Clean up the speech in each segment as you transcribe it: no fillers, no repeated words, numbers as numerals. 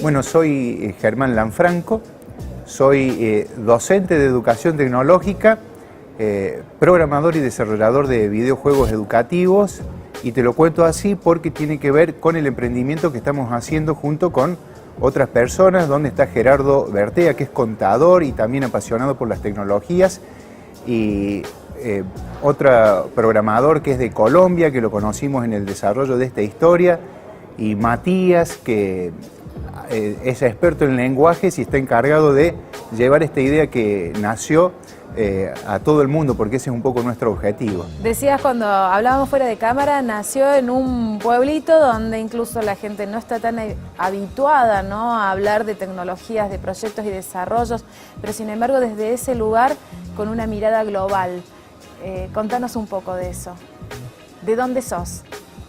Bueno, soy Germán Lanfranco, soy docente de educación tecnológica, programador y desarrollador de videojuegos educativos, y te lo cuento así porque tiene que ver con el emprendimiento que estamos haciendo junto con otras personas, donde está Gerardo Bertea, que es contador y también apasionado por las tecnologías, y otro programador que es de Colombia, que lo conocimos en el desarrollo de esta historia, y Matías, que es experto en lenguajes y está encargado de llevar esta idea que nació a todo el mundo, porque ese es un poco nuestro objetivo. Decías cuando hablábamos fuera de cámara, nació en un pueblito donde incluso la gente no está tan habituada, ¿no?, a hablar de tecnologías, de proyectos y desarrollos, pero sin embargo desde ese lugar con una mirada global. Contanos un poco de eso. ¿De dónde sos?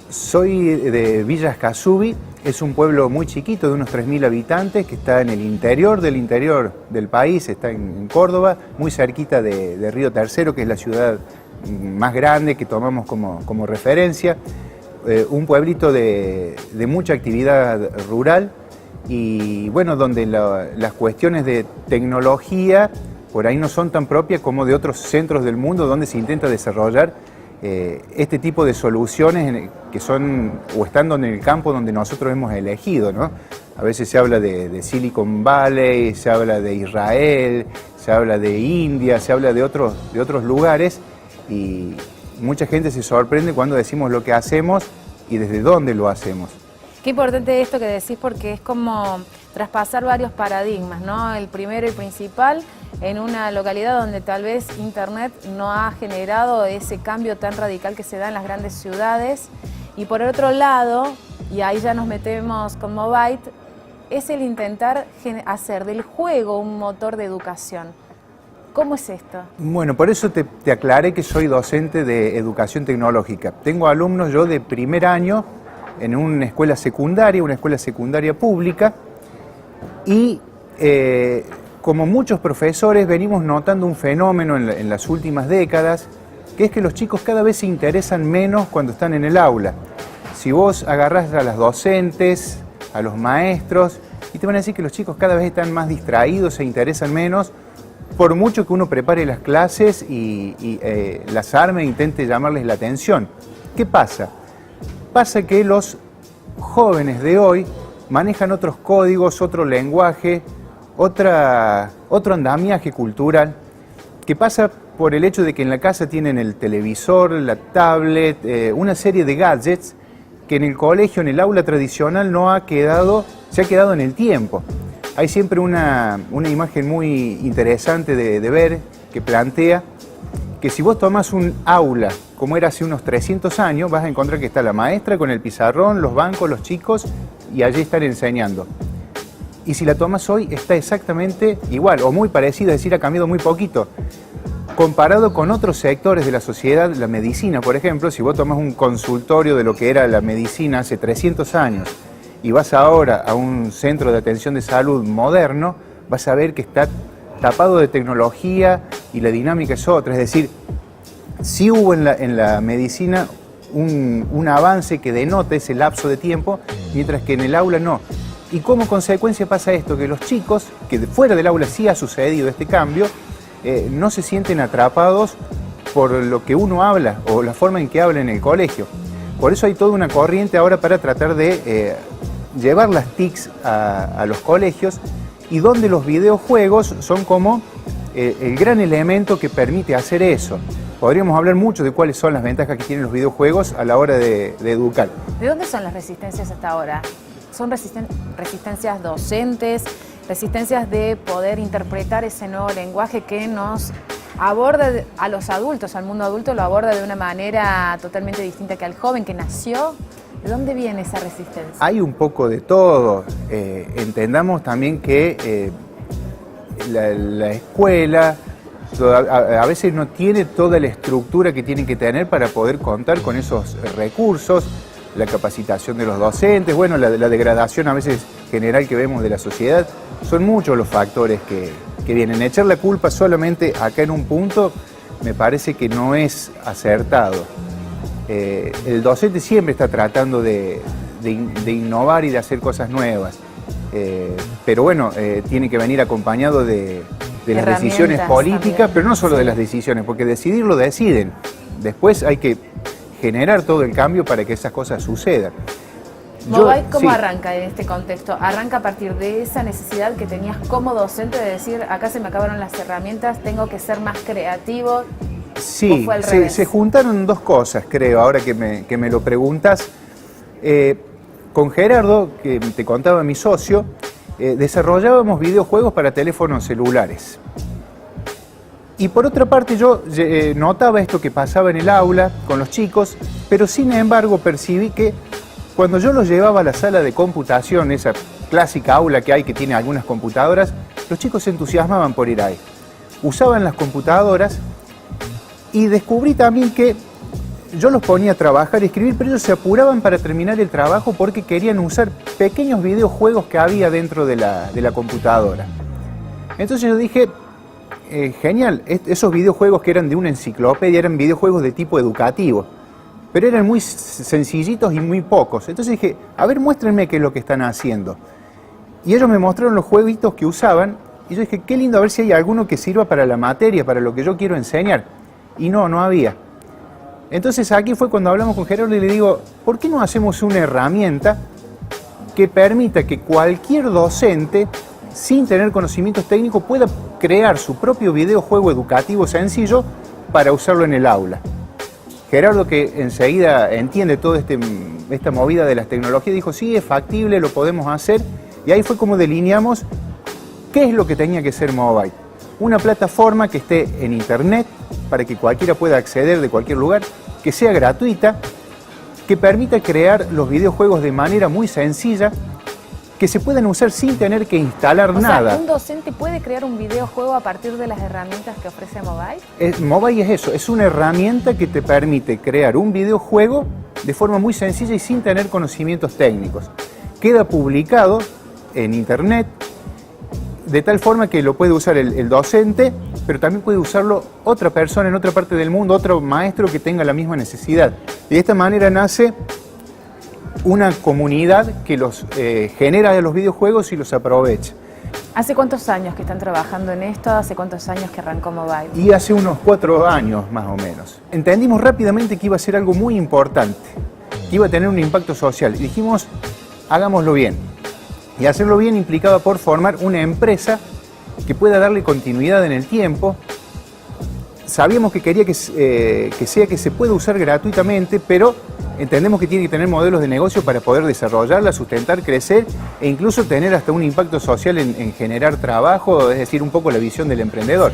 Soy de Villa Escazubí, es un pueblo muy chiquito de unos 3.000 habitantes que está en el interior del país, está en Córdoba, muy cerquita de Río Tercero, que es la ciudad más grande que tomamos como referencia. Un pueblito de mucha actividad rural y bueno, donde las cuestiones de tecnología por ahí no son tan propias como de otros centros del mundo donde se intenta desarrollar este tipo de soluciones que son o están en el campo donde nosotros hemos elegido, ¿no? A veces se habla de Silicon Valley, se habla de Israel, se habla de India, se habla de otros lugares, y mucha gente se sorprende cuando decimos lo que hacemos y desde dónde lo hacemos. Qué importante esto que decís, porque es como traspasar varios paradigmas, ¿no? El primero y principal, en una localidad donde tal vez Internet no ha generado ese cambio tan radical que se da en las grandes ciudades. Y por el otro lado, y ahí ya nos metemos con Mobyte, es el intentar hacer del juego un motor de educación. ¿Cómo es esto? Bueno, por eso te aclaré que soy docente de educación tecnológica. Tengo alumnos yo de primer año en una escuela secundaria pública, y como muchos profesores venimos notando un fenómeno en las últimas décadas, que es que los chicos cada vez se interesan menos cuando están en el aula. Si vos agarrás a las docentes, a los maestros, y te van a decir que los chicos cada vez están más distraídos, se interesan menos, por mucho que uno prepare las clases y las arme e intente llamarles la atención. ¿Qué pasa? Pasa que los jóvenes de hoy manejan otros códigos, otro lenguaje, otro andamiaje cultural, que pasa por el hecho de que en la casa tienen el televisor, la tablet, una serie de gadgets que en el colegio, en el aula tradicional, se ha quedado en el tiempo. Hay siempre una imagen muy interesante de ver, que plantea que si vos tomás un aula como era hace unos 300 años, vas a encontrar que está la maestra con el pizarrón, los bancos, los chicos, y allí están enseñando. Y si la tomas hoy, está exactamente igual, o muy parecida, es decir, ha cambiado muy poquito. Comparado con otros sectores de la sociedad, la medicina, por ejemplo, si vos tomás un consultorio de lo que era la medicina hace 300 años, y vas ahora a un centro de atención de salud moderno, vas a ver que está tapado de tecnología y la dinámica es otra. Es decir, sí hubo en la medicina un avance que denota ese lapso de tiempo, mientras que en el aula no. Y como consecuencia pasa esto, que los chicos, que fuera del aula sí ha sucedido este cambio, no se sienten atrapados por lo que uno habla o la forma en que habla en el colegio. Por eso hay toda una corriente ahora para tratar de llevar las TICs a los colegios, y donde los videojuegos son como el gran elemento que permite hacer eso. Podríamos hablar mucho de cuáles son las ventajas que tienen los videojuegos a la hora de educar. ¿De dónde son las resistencias hasta ahora? ¿Son resistencias docentes, resistencias de poder interpretar ese nuevo lenguaje que nos aborda a los adultos, al mundo adulto lo aborda de una manera totalmente distinta que al joven que nació? ¿De dónde viene esa resistencia? Hay un poco de todo. Entendamos también que la escuela a veces no tiene toda la estructura que tiene que tener para poder contar con esos recursos, la capacitación de los docentes, bueno, la degradación a veces general que vemos de la sociedad. Son muchos los factores que vienen. Echar la culpa solamente acá en un punto me parece que no es acertado. El docente siempre está tratando de innovar y de hacer cosas nuevas. pero bueno, tiene que venir acompañado de las decisiones políticas, también. Pero no solo de las decisiones, porque decidir lo deciden. Después hay que generar todo el cambio para que esas cosas sucedan. Mobile, ¿cómo arranca en este contexto? ¿Arranca a partir de esa necesidad que tenías como docente de decir, acá se me acabaron las herramientas, tengo que ser más creativo? Sí, se juntaron dos cosas, creo, ahora que me lo preguntas. Con Gerardo, que te contaba mi socio, desarrollábamos videojuegos para teléfonos celulares. Y por otra parte yo notaba esto que pasaba en el aula con los chicos, pero sin embargo percibí que cuando yo los llevaba a la sala de computación, esa clásica aula que hay que tiene algunas computadoras, los chicos se entusiasmaban por ir ahí. Usaban las computadoras y descubrí también que yo los ponía a trabajar y escribir, pero ellos se apuraban para terminar el trabajo porque querían usar pequeños videojuegos que había dentro de la computadora. Entonces yo dije, genial, esos videojuegos que eran de una enciclopedia eran videojuegos de tipo educativo, pero eran muy sencillitos y muy pocos. Entonces dije, a ver, muéstrenme qué es lo que están haciendo. Y ellos me mostraron los jueguitos que usaban y yo dije, qué lindo, a ver si hay alguno que sirva para la materia, para lo que yo quiero enseñar. Y no había. Entonces aquí fue cuando hablamos con Gerardo y le digo, ¿por qué no hacemos una herramienta que permita que cualquier docente, sin tener conocimientos técnicos, pueda crear su propio videojuego educativo sencillo para usarlo en el aula? Gerardo, que enseguida entiende toda esta movida de las tecnologías, dijo, sí, es factible, lo podemos hacer. Y ahí fue como delineamos qué es lo que tenía que ser Mobile. Una plataforma que esté en internet para que cualquiera pueda acceder de cualquier lugar, que sea gratuita, que permita crear los videojuegos de manera muy sencilla, que se puedan usar sin tener que instalar nada. Sea, ¿un docente puede crear un videojuego a partir de las herramientas que ofrece Mobile? Mobile es eso, es una herramienta que te permite crear un videojuego de forma muy sencilla y sin tener conocimientos técnicos. Queda publicado en internet, de tal forma que lo puede usar el docente, pero también puede usarlo otra persona en otra parte del mundo, otro maestro que tenga la misma necesidad. Y de esta manera nace una comunidad que los genera de los videojuegos y los aprovecha. ¿Hace cuántos años que están trabajando en esto? ¿Hace cuántos años que arrancó Mobile? Y hace unos 4 años más o menos. Entendimos rápidamente que iba a ser algo muy importante, que iba a tener un impacto social. Y dijimos, hagámoslo bien. Y hacerlo bien implicaba por formar una empresa que pueda darle continuidad en el tiempo. Sabíamos que quería que se pueda usar gratuitamente, pero entendemos que tiene que tener modelos de negocio para poder desarrollarla, sustentar, crecer e incluso tener hasta un impacto social en generar trabajo, es decir, un poco la visión del emprendedor.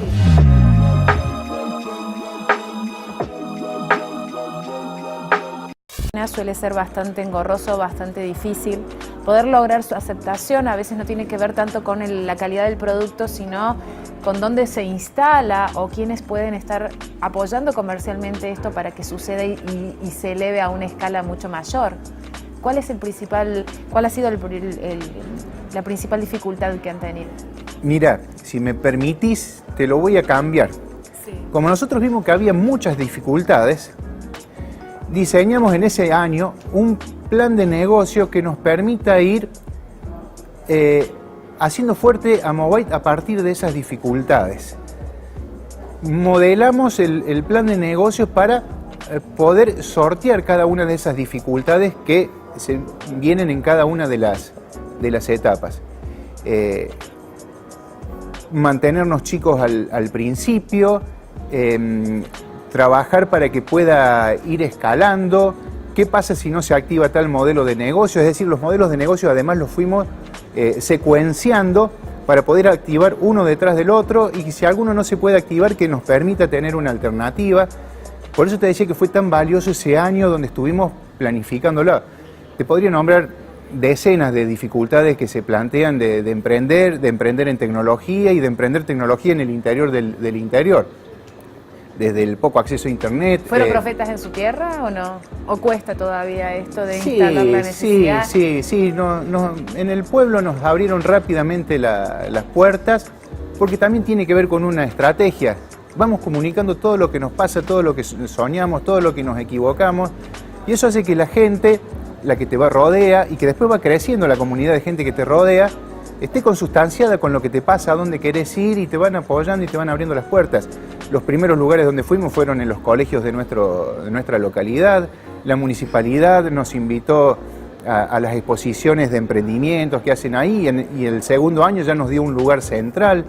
Suele ser bastante engorroso, bastante difícil. Poder lograr su aceptación a veces no tiene que ver tanto con la calidad del producto, sino con dónde se instala o quiénes pueden estar apoyando comercialmente esto para que suceda y se eleve a una escala mucho mayor. ¿Cuál ha sido la principal dificultad que han tenido? Mira, si me permitís, te lo voy a cambiar. Sí. Como nosotros vimos que había muchas dificultades, diseñamos en ese año un plan de negocio que nos permita ir haciendo fuerte a Mobile a partir de esas dificultades. Modelamos el plan de negocio para poder sortear cada una de esas dificultades que se vienen en cada una de las etapas. Mantenernos chicos al principio, trabajar para que pueda ir escalando. ¿Qué pasa si no se activa tal modelo de negocio? Es decir, los modelos de negocio además los fuimos secuenciando para poder activar uno detrás del otro y si alguno no se puede activar, que nos permita tener una alternativa. Por eso te decía que fue tan valioso ese año donde estuvimos planificándolo. Te podría nombrar decenas de dificultades que se plantean de emprender en tecnología y de emprender tecnología en el interior del interior. Desde el poco acceso a internet. ¿Fueron profetas en su tierra o no? ¿O cuesta todavía esto de instalar la necesidad? Sí. En el pueblo nos abrieron rápidamente las puertas porque también tiene que ver con una estrategia. Vamos comunicando todo lo que nos pasa, todo lo que soñamos, todo lo que nos equivocamos y eso hace que la gente, la que te rodea y que después va creciendo la comunidad de gente que te rodea, esté consustanciada con lo que te pasa, a dónde querés ir, y te van apoyando y te van abriendo las puertas. Los primeros lugares donde fuimos fueron en los colegios de nuestra localidad. La municipalidad nos invitó a las exposiciones de emprendimientos que hacen ahí, y el segundo año ya nos dio un lugar central.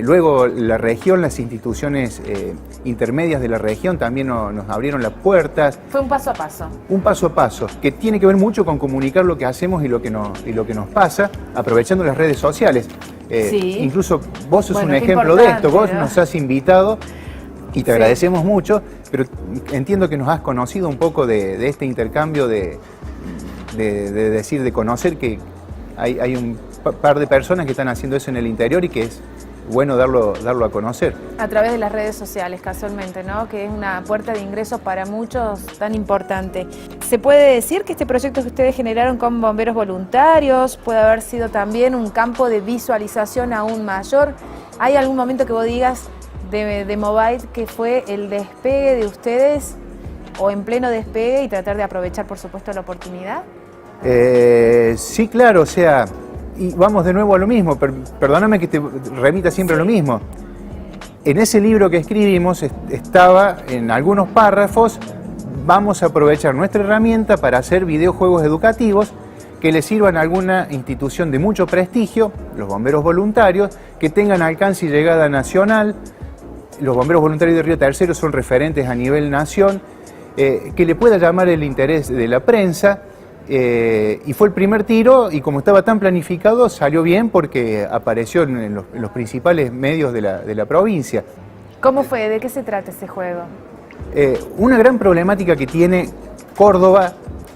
Luego la región, las instituciones intermedias de la región también nos abrieron las puertas. Fue un paso a paso. Un paso a paso, que tiene que ver mucho con comunicar lo que hacemos y lo que nos pasa, aprovechando las redes sociales. Sí. Incluso vos sos un qué ejemplo de esto, vos ¿no? nos has invitado y te agradecemos mucho, pero entiendo que nos has conocido un poco de este intercambio de conocer que hay un par de personas que están haciendo eso en el interior y que es bueno darlo a conocer. A través de las redes sociales, casualmente, ¿no? Que es una puerta de ingresos para muchos tan importante. ¿Se puede decir que este proyecto que ustedes generaron con bomberos voluntarios puede haber sido también un campo de visualización aún mayor? ¿Hay algún momento que vos digas de Movite que fue el despegue de ustedes o en pleno despegue y tratar de aprovechar, por supuesto, la oportunidad? Sí, claro, o sea, y vamos de nuevo a lo mismo, perdóname que te remita siempre a lo mismo. En ese libro que escribimos estaba en algunos párrafos: vamos a aprovechar nuestra herramienta para hacer videojuegos educativos que le sirvan a alguna institución de mucho prestigio, los bomberos voluntarios, que tengan alcance y llegada nacional. Los bomberos voluntarios de Río Tercero son referentes a nivel nación, que le pueda llamar el interés de la prensa. Y fue el primer tiro, y como estaba tan planificado, salió bien porque apareció en los principales medios de la provincia. ¿Cómo fue? ¿De qué se trata ese juego? Una gran problemática que tiene Córdoba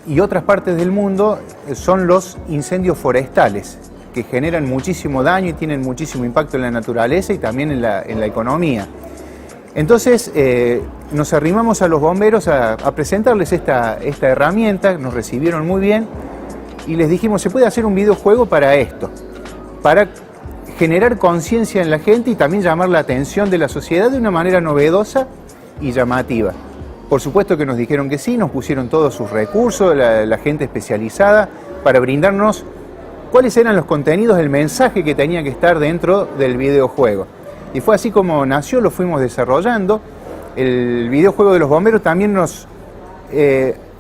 y otras partes del mundo son los incendios forestales, que generan muchísimo daño y tienen muchísimo impacto en la naturaleza y también en la economía. Entonces nos arrimamos a los bomberos a presentarles esta herramienta, nos recibieron muy bien y les dijimos: se puede hacer un videojuego para esto, para generar conciencia en la gente y también llamar la atención de la sociedad de una manera novedosa y llamativa. Por supuesto que nos dijeron que sí, nos pusieron todos sus recursos, la gente especializada, para brindarnos cuáles eran los contenidos, el mensaje que tenía que estar dentro del videojuego. Y fue así como nació, lo fuimos desarrollando. El videojuego de los bomberos también nos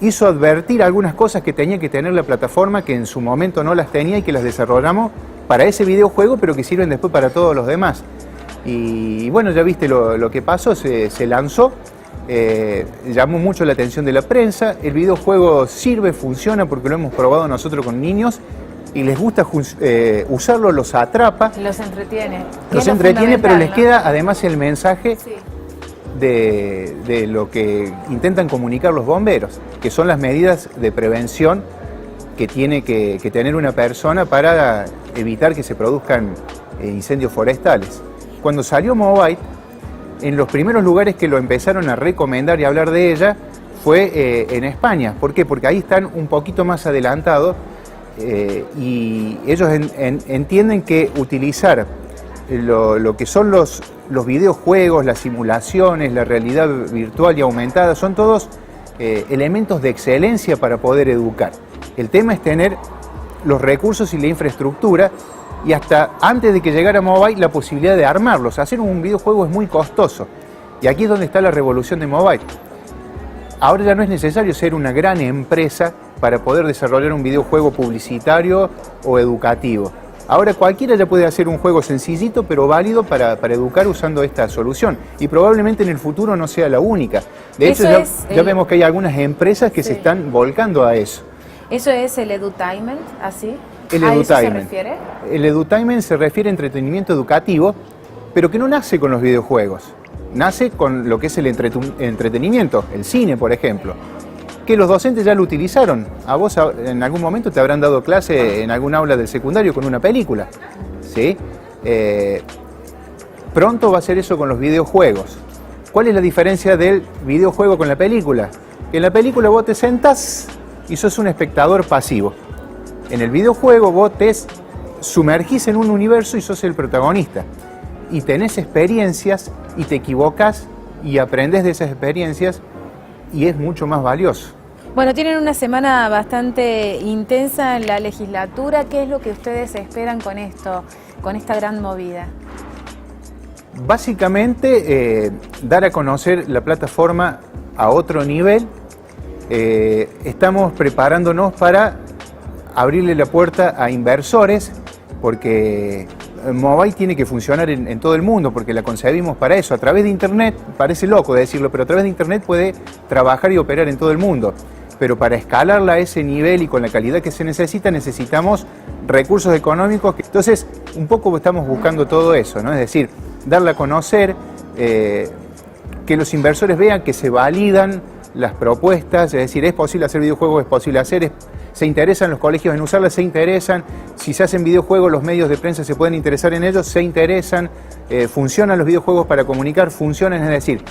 hizo advertir algunas cosas que tenía que tener la plataforma, que en su momento no las tenía y que las desarrollamos para ese videojuego, pero que sirven después para todos los demás. Y bueno, ya viste lo que pasó, se lanzó, llamó mucho la atención de la prensa. El videojuego sirve, funciona, porque lo hemos probado nosotros con niños y les gusta usarlo, los atrapa. Los entretiene. Los entretiene, pero les ¿no? queda además el mensaje Sí. de lo que intentan comunicar los bomberos, que son las medidas de prevención que tiene que tener una persona para evitar que se produzcan incendios forestales. Cuando salió Movite, en los primeros lugares que lo empezaron a recomendar y hablar de ella fue en España. ¿Por qué? Porque ahí están un poquito más adelantados. Y ellos entienden que utilizar lo que son los videojuegos, las simulaciones, la realidad virtual y aumentada, son todos elementos de excelencia para poder educar. El tema es tener los recursos y la infraestructura, y hasta antes de que llegara Movite, la posibilidad de armarlos. Hacer un videojuego es muy costoso, y aquí es donde está la revolución de Movite. Ahora ya no es necesario ser una gran empresa para poder desarrollar un videojuego publicitario o educativo. Ahora cualquiera ya puede hacer un juego sencillito pero válido para educar usando esta solución. Y probablemente en el futuro no sea la única. De hecho, ya vemos que hay algunas empresas que se están volcando a eso. ¿Eso es el edutainment, así? El ¿A edutainment. eso se refiere? El edutainment se refiere a entretenimiento educativo, pero que no nace con los videojuegos. Nace con lo que es el entretenimiento, el cine, por ejemplo, que los docentes ya lo utilizaron. A vos en algún momento te habrán dado clase en algún aula del secundario con una película, ¿sí? Pronto va a ser eso con los videojuegos. ¿Cuál es la diferencia del videojuego con la película? Que en la película vos te sentás y sos un espectador pasivo. En el videojuego vos te sumergís en un universo y sos el protagonista. Y tenés experiencias y te equivocas y aprendes de esas experiencias, y es mucho más valioso. Bueno, tienen una semana bastante intensa en la legislatura. ¿Qué es lo que ustedes esperan con esto, con esta gran movida? Básicamente, dar a conocer la plataforma a otro nivel. Estamos preparándonos para abrirle la puerta a inversores, porque Mobile tiene que funcionar en todo el mundo, porque la concebimos para eso. A través de Internet, parece loco decirlo, pero a través de Internet puede trabajar y operar en todo el mundo. Pero para escalarla a ese nivel y con la calidad que se necesita, necesitamos recursos económicos. Entonces, un poco estamos buscando todo eso, ¿no? Es decir, darla a conocer, que los inversores vean que se validan las propuestas, es decir, es posible hacer videojuegos, es posible hacer, se interesan los colegios en usarlas, se interesan, si se hacen videojuegos los medios de prensa se pueden interesar en ellos, se interesan, funcionan los videojuegos para comunicar, funcionan, es decir,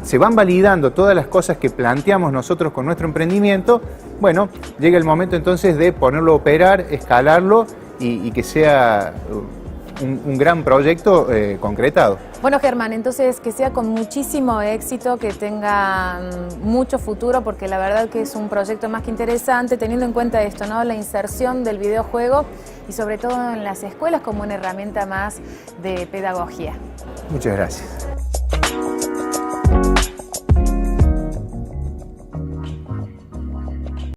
se van validando todas las cosas que planteamos nosotros con nuestro emprendimiento. Bueno, llega el momento entonces de ponerlo a operar, escalarlo y que sea un gran proyecto concretado. Bueno, Germán, entonces que sea con muchísimo éxito, que tenga mucho futuro, porque la verdad que es un proyecto más que interesante, teniendo en cuenta esto, ¿no? La inserción del videojuego y sobre todo en las escuelas como una herramienta más de pedagogía. Muchas gracias.